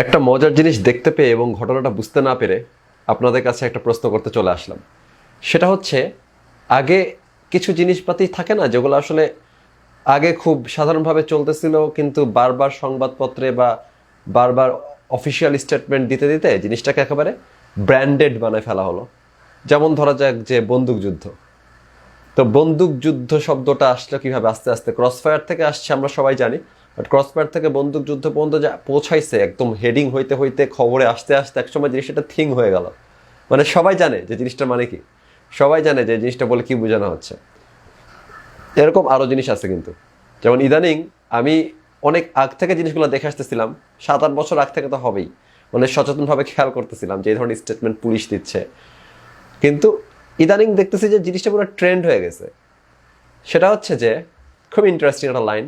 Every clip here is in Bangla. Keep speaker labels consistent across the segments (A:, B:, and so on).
A: একটা মজার জিনিস দেখতে পেয়ে এবং ঘটনাটা বুঝতে না পেরে আপনাদের কাছে একটা প্রশ্ন করতে চলে আসলাম। সেটা হচ্ছে, আগে কিছু জিনিসপাতি থাকে না যেগুলো আসলে আগে খুব সাধারণভাবে চলতেছিল, কিন্তু বারবার সংবাদপত্রে বা বারবার অফিসিয়াল স্টেটমেন্ট দিতে দিতে জিনিসটাকে একেবারে ব্র্যান্ডেড বানায় ফেলা হলো। যেমন ধরা যাক যে বন্দুকযুদ্ধ। তো বন্দুকযুদ্ধ শব্দটা আসলে কিভাবে? আস্তে আস্তে ক্রসফায়ার থেকে আসছে, আমরা সবাই জানি। বাট ক্রসফায়ার থেকে বন্দুকযুদ্ধ পর্যন্ত যা পৌঁছাইছে, একদম হেডিং হইতে হইতে খবরে আসতে আসতে একসময় জিনিসটা থিং হয়ে গেল। মানে সবাই জানে যে জিনিসটার মানে কি, সবাই জানে যে জিনিসটা বলে কি বোঝানো হচ্ছে। এরকম আরও জিনিস আছে কিন্তু। যেমন ইদানিং আমি অনেক আগ থেকে জিনিসগুলো দেখে আসতেছিলাম, 7-8 বছর আগ থেকে তো হবেই, মানে সচেতনভাবে খেয়াল করতেছিলাম যে এই ধরনের স্টেটমেন্ট পুলিশ দিচ্ছে। কিন্তু ইদানিং দেখতেছি যে জিনিসটা পুরো ট্রেন্ড হয়ে গেছে। সেটা হচ্ছে যে, খুব ইন্টারেস্টিং একটা লাইন।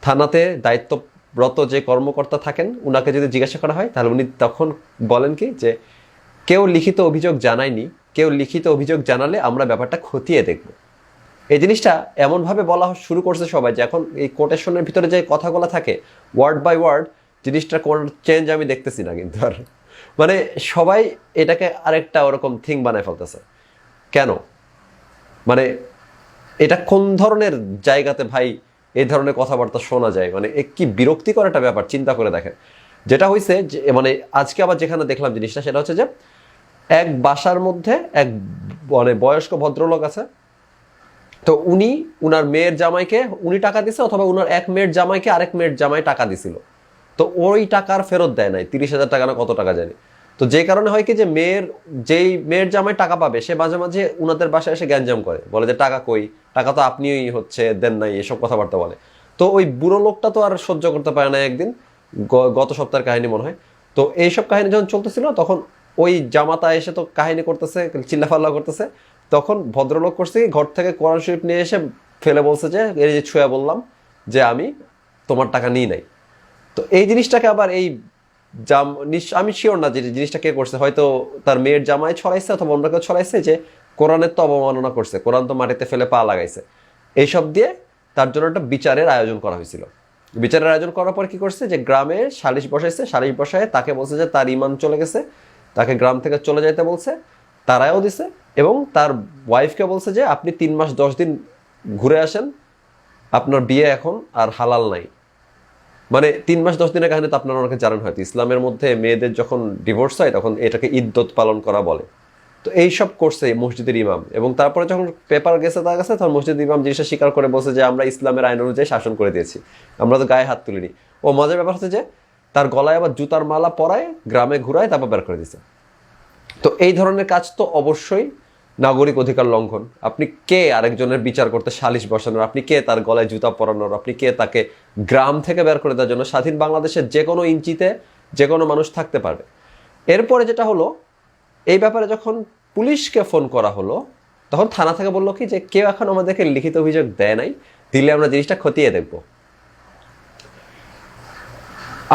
A: থানাতে দায়িত্বরত যে কর্মকর্তা থাকেন, উনাকে যদি জিজ্ঞাসা করা হয় তাহলে উনি তখন বলেন কি যে, কেউ লিখিত অভিযোগ জানায়নি, কেউ লিখিত অভিযোগ জানালে আমরা ব্যাপারটা খতিয়ে দেখব। এই জিনিসটা এমনভাবে বলা শুরু করছে সবাই যে এখন এই কোটেশনের ভিতরে যে কথাগুলো থাকে ওয়ার্ড বাই ওয়ার্ড, জিনিসটার কোন চেঞ্জ আমি দেখতেছি না কিন্তু আর। মানে সবাই এটাকে আরেকটা ওরকম থিং বানায় ফেলতেছে। কেন? মানে এটা কোন ধরনের জায়গাতে ভাই এই ধরনের কথাবার্তা শোনা যায়? মানে এ কি বিরক্তিকর একটা ব্যাপার, চিন্তা করে দেখেন। যেটা হয়েছে যে, মানে আজকে আবার যেখানে দেখলাম জিনিসটা, সেটা হচ্ছে যে এক বাসার মধ্যে এক মানে বয়স্ক ভদ্রলোক আছে। তো উনি উনার মেয়ের জামাইকে উনি টাকা দিছে, অথবা উনার এক মেয়ের জামাইকে আরেক মেয়ের জামাই টাকা দিছিল। তো ওই টাকার ফেরত দেয় নাই, 30,000 টাকা না কত টাকা জানি। তো যে কারণে হয় কি যে যেই মেয়ের জামাই টাকা পাবে, সে মাঝে মাঝে উনাদের বাসায় এসে গ্যাঞ্জাম করে, বলে যে টাকা কই, টাকা তো আপনিই হচ্ছে দেন নাই, এসব কথাবার্তা বলে। তো ওই বুড়ো লোকটা তো আর সহ্য করতে পারে না। একদিন গত সপ্তাহের কাহিনী মনে হয়, তো এইসব কাহিনী যখন চলতেছিল তখন ওই জামাতা এসে তো কাহিনী করতেছে, চিল্লাফাল্লা করতেছে। তখন ভদ্রলোক করছে কি, ঘর থেকে কোরআন শরীফ নিয়ে এসে ফেলে বলছে যে, এই যে ছুঁয়া বললাম যে আমি তোমার টাকা নিই নাই। তো এই জিনিসটাকে আবার এই আমি শিওর না যে জিনিসটা কে করছে, হয়তো তার মেয়ের জামাই ছড়াইছে অথবা অন্য কেউ ছড়াইছে যে কোরআনের তো অবমাননা করছে, কোরআন তো মাটিতে ফেলে পা লাগাইছে। এইসব দিয়ে তার জন্য একটা বিচারের আয়োজন করা হয়েছিল। বিচারের আয়োজন করার পর কি করছে যে গ্রামে সালিশ বসাইছে, সালিশ বসায় তাকে বলছে যে তার ইমান চলে গেছে, তাকে গ্রাম থেকে চলে যাইতে বলছে, তারাও দিছে। এবং তার ওয়াইফকে বলছে যে আপনি 3 মাস 10 দিন ঘুরে আসেন, আপনার বিয়ে এখন আর হালাল নাই। মানে 3 মাস 10 দিনের কাহিনী তো আপনারা অনেকে জানেন হয়তো, ইসলামের মধ্যে মেয়েদের যখন ডিভোর্স হয় তখন এটাকে ইদ্যত পালন করা বলে। তো এইসব করছে মসজিদের ইমাম, এবং তারপরে যখন পেপার গেছে তার কাছে, তখন মসজিদের ইমাম জিনিসটা স্বীকার করে বলছে যে আমরা ইসলামের আইন অনুযায়ী শাসন করে দিয়েছি, আমরা তো গায়ে হাত তুলিনি। ও মজার ব্যাপার হচ্ছে যে তার গলায় আবার জুতার মালা পরায় গ্রামে ঘুরায়, তারপর বের করে দিছে। তো এই ধরনের কাজ তো অবশ্যই নাগরিক অধিকার লঙ্ঘন। আপনি কে আরেকজনের বিচার করতে সালিশ বসানোর? আপনি কে তার গলায় জুতা পরানোর? আপনি কে তাকে গ্রাম থেকে বের করে দেওয়ার জন্য? স্বাধীন বাংলাদেশের যে কোনো ইঞ্চিতে যে কোনো মানুষ থাকতে পারবে। এরপরে যেটা হলো, এই ব্যাপারে যখন পুলিশকে ফোন করা হলো, তখন থানা থেকে বললো কি যে কেউ এখন আমাদেরকে লিখিত অভিযোগ দেয় নাই, দিলে আমরা জিনিসটা খতিয়ে দেখবো।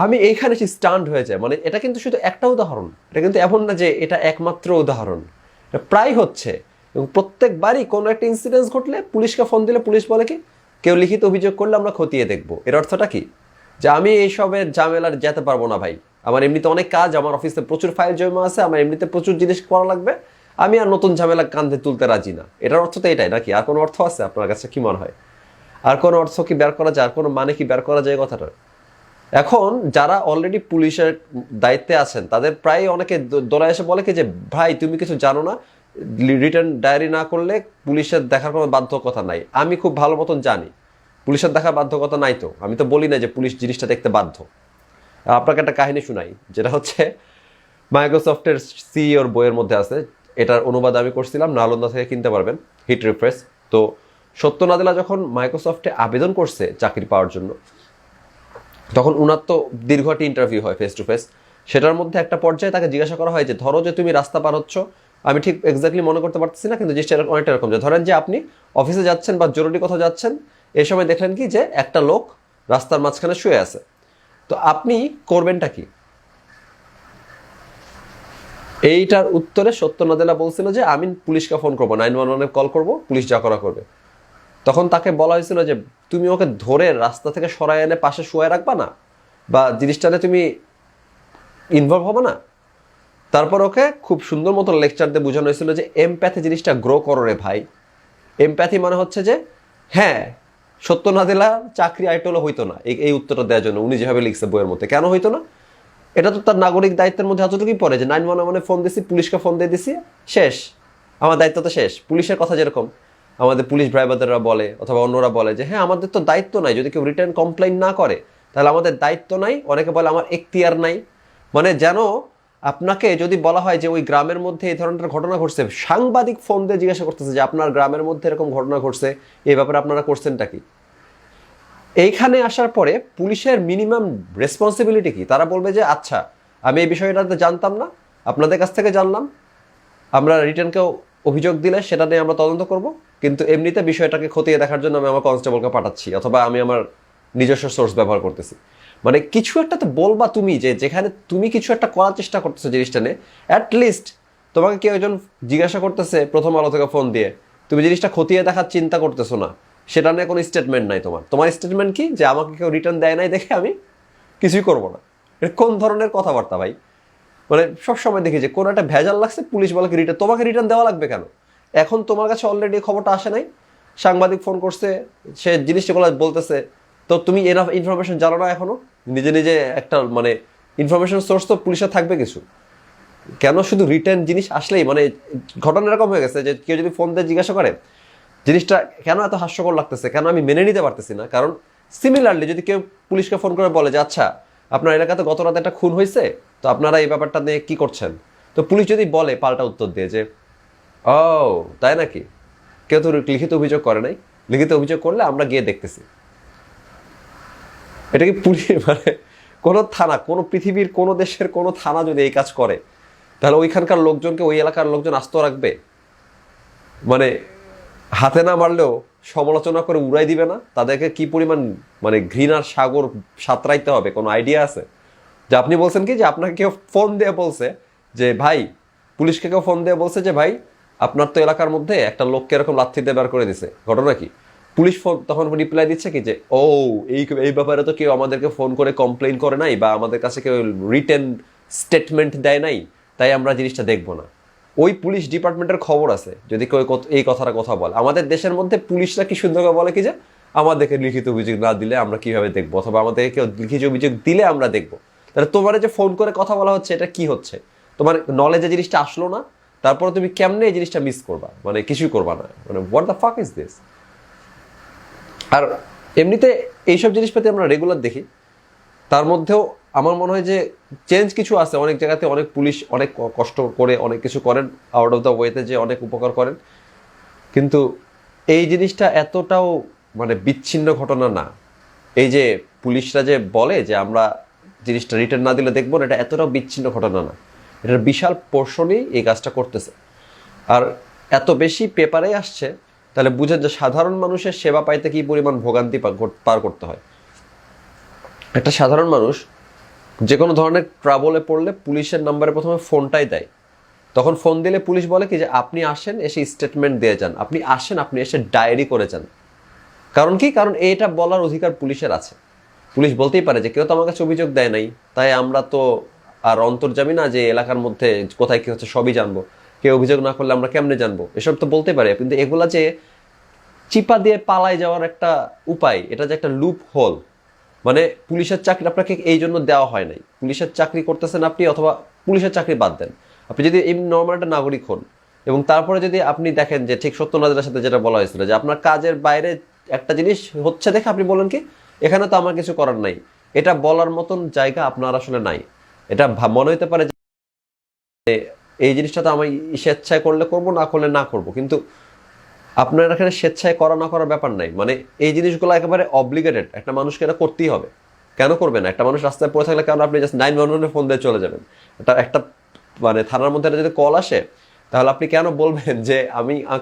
A: আমি এইখানে স্টান্ড হয়ে যায়। মানে এটা কিন্তু শুধু একটা উদাহরণ, এটা কিন্তু এমন না যে এটা একমাত্র উদাহরণ, এটা প্রায় হচ্ছে। এবং প্রত্যেকবারই কোনো একটা ইনসিডেন্স ঘটলে পুলিশকে ফোন দিলে পুলিশ বলে কি, কেউ লিখিত অভিযোগ করলে আমরা খতিয়ে দেখবো। এর অর্থটা কি? যে আমি এইসবের ঝামেলার যেতে পারবো না ভাই, আমার এমনিতে অনেক কাজ, আমার অফিসে প্রচুর ফাইল জমা আছে, আমার এমনিতে প্রচুর জিনিস করা লাগবে, আমি আর নতুন ঝামেলা কাঁধে তুলতে রাজি না। এটার অর্থ তো এটাই নাকি? আর কোনো অর্থ আছে আপনার কাছে কি মনে হয়? আর কোনো অর্থ কি বের করা যায়? আর কোনো মানে কি বের করা যায় কথাটা? এখন যারা অলরেডি পুলিশের দায়িত্বে আছেন তাদের প্রায় অনেকে দৌড়ায় এসে বলে কি যে, ভাই তুমি কিছু জানো না, রিটার্ন ডায়েরি না করলে পুলিশের দেখার কোনো বাধ্যকতা নাই। আমি খুব ভালো মতন জানি পুলিশের দেখার বাধ্যকতা নাই, তো আমি তো বলি না যে পুলিশ জিনিসটা দেখতে বাধ্য। আপনাকে একটা কাহিনী শুনাই, যেটা হচ্ছে মাইক্রোসফটের সিইওর বইয়ের মধ্যে আছে। এটার অনুবাদ আমি করছিলাম, নালন্দা থেকে কিনতে পারবেন, হিট রিফ্রেশ। তো সত্য নাদেলা যখন মাইক্রোসফটে আবেদন করছে চাকরি পাওয়ার জন্য, তখন উনার তো দীর্ঘ একটা ইন্টারভিউ হয় ফেস টু ফেস। সেটার মধ্যে একটা পর্যায়ে তাকে জিজ্ঞাসা করা হয় যে, ধরো যে তুমি রাস্তা পার হচ্ছ, আমি ঠিক এক্স্যাক্টলি মনে করতে পারতেছি না, কিন্তু জিনিসটা অনেকটা এরকম যে, ধরেন যে আপনি অফিসে যাচ্ছেন বা জরুরি কোথাও যাচ্ছেন, এই সময় দেখলেন কি যে একটা লোক রাস্তার মাঝখানে শুয়ে আছে, তো আপনি করবেনটা কি? এইটার উত্তরে সত্য নাদেলা বলছিল যে আমি পুলিশকে ফোন করবো, 911-এ কল করবো, পুলিশ যা করা করবে। তখন তাকে বলা হয়েছিল যে তুমি ওকে ধরে রাস্তা থেকে সরাই এনে পাশে শুয়ে রাখবা না, বা জিনিসটাতে তুমি ইনভলভ হবে না? তারপর ওকে খুব সুন্দর মতো লেকচার দিয়ে বোঝানো হয়েছিল যে এমপ্যাথি জিনিসটা গ্রো করো রে ভাই। এমপ্যাথি মানে হচ্ছে যে হ্যাঁ, সত্য না দিলা চাকরি আইটলে হইতো না, এই উত্তরটা দেওয়ার জন্য উনি যেভাবে লিখছে বইয়ের মধ্যে। কেন হইতো না? এটা তো তার নাগরিক দায়িত্বের মধ্যে এতটুকুই পড়ে যে 911 ফোন দিছি, পুলিশকে ফোন দিয়ে দিছি, শেষ, আমার দায়িত্ব তো শেষ। পুলিশের কথা যেরকম আমাদের পুলিশ ড্রাইভাররা বলে অথবা অন্যরা বলে যে হ্যাঁ আমাদের তো দায়িত্ব নাই, যদি কেউ রিটার্ন কমপ্লেইন না করে তাহলে আমাদের দায়িত্ব নাই। অনেকে বলে আমার এখতিয়ার নাই। মানে যেন আপনাকে যদি বলা হয় যে ওই গ্রামের মধ্যে এই ধরনের ঘটনা ঘটছে, সাংবাদিক ফোন দিয়ে জিজ্ঞাসা করতেছে যে আপনার গ্রামের মধ্যে এরকম ঘটনা ঘটছে, এই ব্যাপারে আপনারা করছেনটা কি? এইখানে আসার পরে পুলিশের মিনিমাম রেসপন্সিবিলিটি কি? তারা বলবে যে আচ্ছা আমি এই বিষয়টাতে জানতাম না, আপনাদের কাছ থেকে জানলাম, আমরা রিটার্নকেও অভিযোগ দিলে সেটা নিয়ে আমরা তদন্ত করব, কিন্তু এমনিতে বিষয়টাকে খতিয়ে দেখার জন্য আমি আমার কনস্টেবলকে পাঠাচ্ছি অথবা আমি আমার নিজস্ব সোর্স ব্যবহার করতেছি। মানে কিছু একটা তো বলবা তুমি, যে যেখানে তুমি কিছু একটা করার চেষ্টা করতেছো জিনিসটা নিয়ে, অ্যাটলিস্ট তোমাকে কেউ একজন জিজ্ঞাসা করতেছে প্রথম আলো থেকে ফোন দিয়ে, তুমি জিনিসটা খতিয়ে দেখার চিন্তা করতেছো না, সেটা নিয়ে কোনো স্টেটমেন্ট নাই তোমার। তোমার স্টেটমেন্ট কি? যে আমাকে কেউ রিটার্ন দেয় নাই দেখে আমি কিছুই করবো না। এটা কোন ধরনের কথাবার্তা ভাই? মানে সবসময় দেখি যে কোনো একটা ভেজাল লাগছে, পুলিশ বলে রিটার্ন, তোমাকে রিটার্ন দেওয়া লাগবে কেন? এখন তোমার কাছে অলরেডি খবরটা আসে নাই, সাংবাদিক ফোন করছে, সে জিনিসগুলো বলতেছে, তো তুমি এনাফ ইনফরমেশন জানো না এখনো? নিজে নিজে একটা মানে ইনফরমেশন সোর্স তো পুলিশের থাকবে কিছু। কেন শুধু রিটার্ন জিনিস আসলেই মানে ঘটনা এরকম হয়ে গেছে যে কেউ যদি ফোন দিয়ে জিজ্ঞাসা করে জিনিসটা কেন এত হাস্যকর লাগতেছে, কেন আমি মেনে নিতে পারতেছি না? কারণ সিমিলারলি যদি কেউ পুলিশকে ফোন করে বলে যে আচ্ছা আপনার এলাকাতে গত রাতে একটা খুন হয়েছে, তো আপনারা এই ব্যাপারটা নিয়ে কি করছেন, তো পুলিশ যদি বলে পাল্টা উত্তর দিয়ে যে ও তাই নাকি, কেউ তো লিখিত অভিযোগ করে নাই, লিখিত অভিযোগ করলে আমরা গিয়ে দেখতেছি। এটা কি পুলিশ মানে কোনো থানা, কোনো পৃথিবীর কোনো দেশের কোনো থানা যদি এই কাজ করে তাহলে ওইখানকার লোকজনকে, ওই এলাকার লোকজন আস্ত রাখবে? মানে হাতে না মারলেও সমালোচনা করে উড়াই দিবে না? তাদেরকে কি পরিমাণ মানে ঘৃণার সাগর সাঁতরাইতে হবে, কোনো আইডিয়া আছে? যে আপনি বলছেন কি যে আপনাকে কেউ ফোন দিয়ে বলছে যে ভাই, পুলিশকে কেউ ফোন দিয়ে বলছে যে ভাই আপনার তো এলাকার মধ্যে একটা লোককে এরকম লাথি দিয়ে বের করে দিছে, ঘটনা কি? পুলিশ ফোন তখন রিপ্লাই দিচ্ছে কি যে ও এই এই ব্যাপারে তো কেউ আমাদেরকে ফোন করে কমপ্লেইন করে নাই বা আমাদের কাছে কেউ রিটেন স্টেটমেন্ট দেয় নাই, তাই আমরা জিনিসটা দেখবো না। ওই পুলিশ ডিপার্টমেন্টের খবর আছে যদি কেউ এই কথাটা কথা বলে। আমাদের দেশের মধ্যে পুলিশরা কি সুন্দর করে বলে কি যে আমাদেরকে লিখিত অভিযোগ না দিলে আমরা কিভাবে দেখবো, অথবা আমাদেরকে কেউ লিখিত অভিযোগ দিলে আমরা দেখবো। তাহলে তোমার যে ফোন করে কথা বলা হচ্ছে এটা কি হচ্ছে? তোমার নলেজে জিনিসটা আসলো না, তারপরে তুমি কেমনে এই জিনিসটা মিস করবা, মানে কিছুই করবা না, মানে what the fuck is this? আর এমনিতে এইসব জিনিসপাতি আমরা রেগুলার দেখি, তার মধ্যেও আমার মনে হয় যে চেঞ্জ কিছু আছে। অনেক জায়গাতে অনেক পুলিশ অনেক কষ্ট করে অনেক কিছু করেন, আউট অফ দ্য ওয়েতে যে অনেক উপকার করেন, কিন্তু এই জিনিসটা এতটাও মানে বিচ্ছিন্ন ঘটনা না। এই যে পুলিশরা যে বলে যে আমরা জিনিসটা রিটার্ন না দিলে দেখবো না, এটা এতটাও বিচ্ছিন্ন ঘটনা না। এটার বিশাল পোর্শনই এই কাজটা করতেছে। আর এত বেশি পেপারে আসছে, তাহলে বুঝেন যে সাধারণ মানুষের সেবা পাইতে কি পরিমাণ ভোগান্তি পার করতে হয়। একটা সাধারণ মানুষ যে কোনো ধরনের ট্রাবলে পড়লে পুলিশের নাম্বারে প্রথমে ফোনটাই দেয়। তখন ফোন দিলে পুলিশ বলে কি যে আপনি আসেন, এসে স্টেটমেন্ট দিয়ে যান, আপনি আসেন, আপনি এসে ডায়েরি করে যান। কারণ কি? কারণ এইটা বলার অধিকার পুলিশের আছে। পুলিশ বলতেই পারে যে কেউ তো আমার কাছে অভিযোগ দেয় নাই, তাই আমরা তো আর অন্তর্যামী না যে এলাকার মধ্যে কোথায় কি হচ্ছে সবই জানবো, কেউ অভিযোগ না করলে আমরা কেমনে জানবো, এসব তো বলতে পারে। কিন্তু এগুলা যে চিপা দিয়ে পালায় যাওয়ার একটা উপায়, এটা যে একটা লুপ হোল। মানে পুলিশের চাকরি আপনাকে এই জন্য দেওয়া হয় নাই। পুলিশের চাকরি করতেছেন আপনি, অথবা পুলিশের চাকরি বাদ দেন, আপনি যদি এই নর্মাল একটা নাগরিক হন এবং তারপরে যদি আপনি দেখেন যে ঠিক সত্যনাথের সাথে যেটা বলা হয়েছিল যে আপনার কাজের বাইরে একটা জিনিস হচ্ছে দেখে আপনি বলেন কি এখানে তো আমার কিছু করার নাই, এটা বলার মতন জায়গা আপনার আসলে নাই। এটা মনে হতে পারে যে এই জিনিসটা তো আমি স্বেচ্ছায় করলে করবো, না করলে না করবো, কিন্তু আপনার এখানে স্বেচ্ছায় করা না করার ব্যাপার নাই। মানে এই জিনিসগুলো একেবারে অব্লিগেটেড, একটা মানুষকে এটা করতেই হবে। কেন করবে না? একটা মানুষ রাস্তায় পড়ে থাকলে কেন আপনি জাস্ট 911 ফোন দিয়ে চলে যাবেন? এটা একটা মানে থানার মধ্যে যদি কল আসে তাহলে আপনি কেন বলবেন যে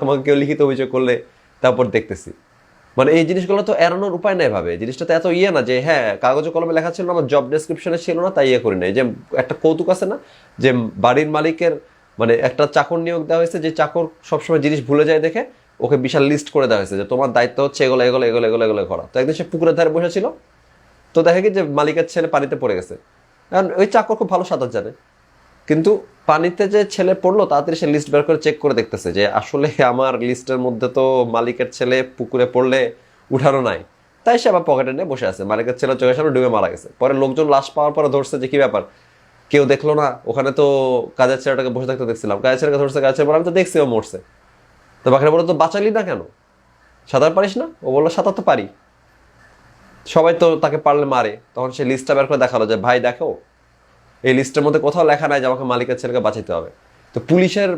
A: আমাকে কেউ লিখিত অভিযোগ করলে তারপর দেখতেছি? মানে এই জিনিসগুলো তো এড়ানোর উপায় নাই ভাবে। জিনিসটা তো এত না যে হ্যাঁ কাগজে কলমে লেখা ছিল, আমার জব ডেসক্রিপশনে ছিল না তাই করি নাই। যে একটা কৌতুক আছে না যে বাড়ির মালিকের মানে একটা চাকর নিয়োগ দেওয়া হয়েছে, যে চাকর সবসময় জিনিস ভুলে যায় দেখে ওকে বিশাল লিস্ট করে দেওয়া হয়েছে যে তোমার দায়িত্ব হচ্ছে এগুলো এগুলো এগুলো এগুলো এগুলো করা। তো একদিন সে পুকুরের ধারে বসেছিল, তো দেখে কি যে মালিকের ছেলে পানিতে পড়ে গেছে। কারণ ওই চাকর খুব ভালো সাঁতার জানে, কিন্তু পানিতে যে ছেলে পড়লো তাড়াতাড়ি সে লিস্ট বের করে চেক করে দেখতেছে যে আসলে আমার লিস্টের মধ্যে তো মালিকের ছেলে পুকুরে পড়লে উঠানো নাই, তাই সে আবার পকেটে নিয়ে বসে আছে। মালিকের ছেলে চোখের সামনে ডুবে মারা গেছে। পরে লোকজন লাশ পাওয়ার পরে ধরছে যে কি ব্যাপার, কেউ দেখলো না, ওখানে তো কাজের ছেলেটাকে বসে থাকতে দেখছিলাম, কাজের ছেলেকে ধরছে, কাজের ছেলে আমি তো দেখছি ও মরছে। তো বাকিরা বললো তো বাঁচালি না কেন, সাঁতার পারিস না? ও বললো সাঁতার তো পারি। সবাই তো তাকে পারলে মারে। তখন সে লিস্টটা বের করে দেখালো যে ভাই দেখো, এই লিস্টের মধ্যে কোথাও লেখা নাই যে আমাকে মালিকের ছেলেকে বাঁচাতে হবে। তো পুলিশের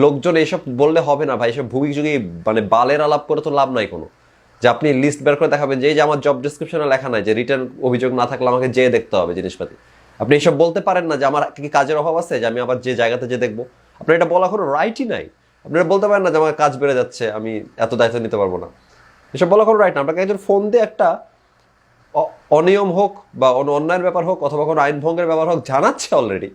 A: লোকজন এইসব বললে হবে না ভাই, এসব ভুগি যুগি মানে বালের আলাপ করে তো লাভ নাই কোনো। যে আপনি লিস্ট বের করে দেখাবেন যে এই যে আমার জব ডিসক্রিপশনে লেখা নাই যে রিটার্ন অভিযোগ না থাকলে আমাকে যেয়ে দেখতে হবে জিনিসপাতি। আপনি এইসব বলতে পারেন না যে আমার কি কাজের অভাব আছে যে আমি আবার যে জায়গাতে যে দেখবো। আপনার এটা বলা কোনো রাইটই নাই। আপনারা বলতে পারেন না যে আমার কাজ বেড়ে যাচ্ছে, আমি এত দায়িত্ব নিতে পারবো না। এসব বলা কোনো রাইট না। আপনাকে একজন ফোন দিয়ে একটা অনিয়ম হোক বা অন্যায়ের ব্যাপার হোক অথবা কোনো আইন ভঙ্গের ব্যাপার হোক জানাচ্ছে অলরেডি,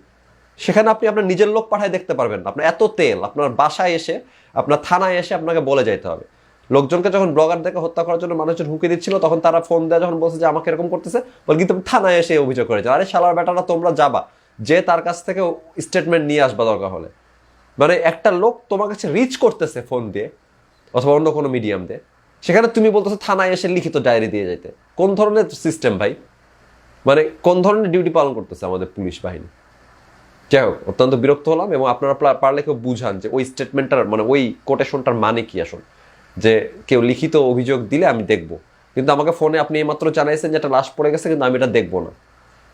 A: সেখানে আপনি আপনার নিজের লোক পাঠায় দেখতে পারবেন না। আপনার এত তেল, আপনার বাসায় এসে আপনার থানায় এসে আপনাকে বলে যাইতে হবে। লোকজনকে যখন ব্লগারদেরকে হত্যা করার জন্য মানুষজন হুমকি দিচ্ছিল, তখন তারা ফোন দেওয়া যখন বলছে যে আমাকে এরকম করতেছে, বলে কিন্তু থানায় এসে অভিযোগ করেছে। আরে শালার বেটারা তোমরা যাবা, যে তার কাছ থেকে স্টেটমেন্ট নিয়ে আসবা দরকার হলে। মানে একটা লোক তোমার কাছে রিচ করতেছে ফোন দিয়ে অথবা অন্য কোনো মিডিয়াম দিয়ে, সেখানে তুমি বলতেছো থানায় এসে লিখিত ডায়েরি দিয়ে যাইতে। কোন ধরনের সিস্টেম ভাই? মানে কোন ধরনের ডিউটি পালন করতেছে আমাদের পুলিশ বাহিনী? যাই হোক, অত্যন্ত বিরক্ত হলাম। এবং আপনারা পারলে কেউ বুঝান যে ওই স্টেটমেন্টটার মানে ওই কোটেশনটার মানে কি আসলে, যে কেউ লিখিত অভিযোগ দিলে আমি দেখব, কিন্তু আমাকে ফোনে আপনি এইমাত্র জানাইছেন যে একটা লাশ পড়ে গেছে কিন্তু আমি এটা দেখবো না।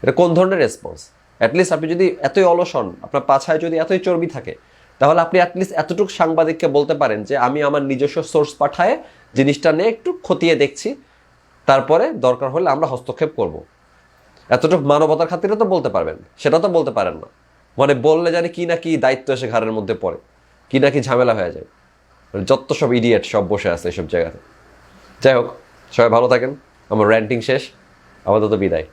A: এটা কোন ধরনের রেসপন্স? অ্যাটলিস্ট আপনি যদি এতই অলস হন, আপনার পাছায় যদি এতই চর্বি থাকে, তাহলে আপনি অ্যাটলিস্ট এতটুকু সাংবাদিককে বলতে পারেন যে আমি আমার নিজস্ব সোর্স পাঠায় জিনিসটা নিয়ে একটু খতিয়ে দেখছি, তারপরে দরকার হলে আমরা হস্তক্ষেপ করব। এতটুকু মানবতার খাতিরে তো বলতে পারবেন, সেটা তো বলতে পারেন না। মানে বললে জানি কি না কি দায়িত্ব এসে ঘাড়ের মধ্যে পড়ে, কি না কি ঝামেলা হয়ে যায়। যত সব ইডিয়েট সব বসে আছে এসব জায়গাতে। যাই হোক, সবাই ভালো থাকেন। আমার র্যান্টিং শেষ, আপাতত বিদায়।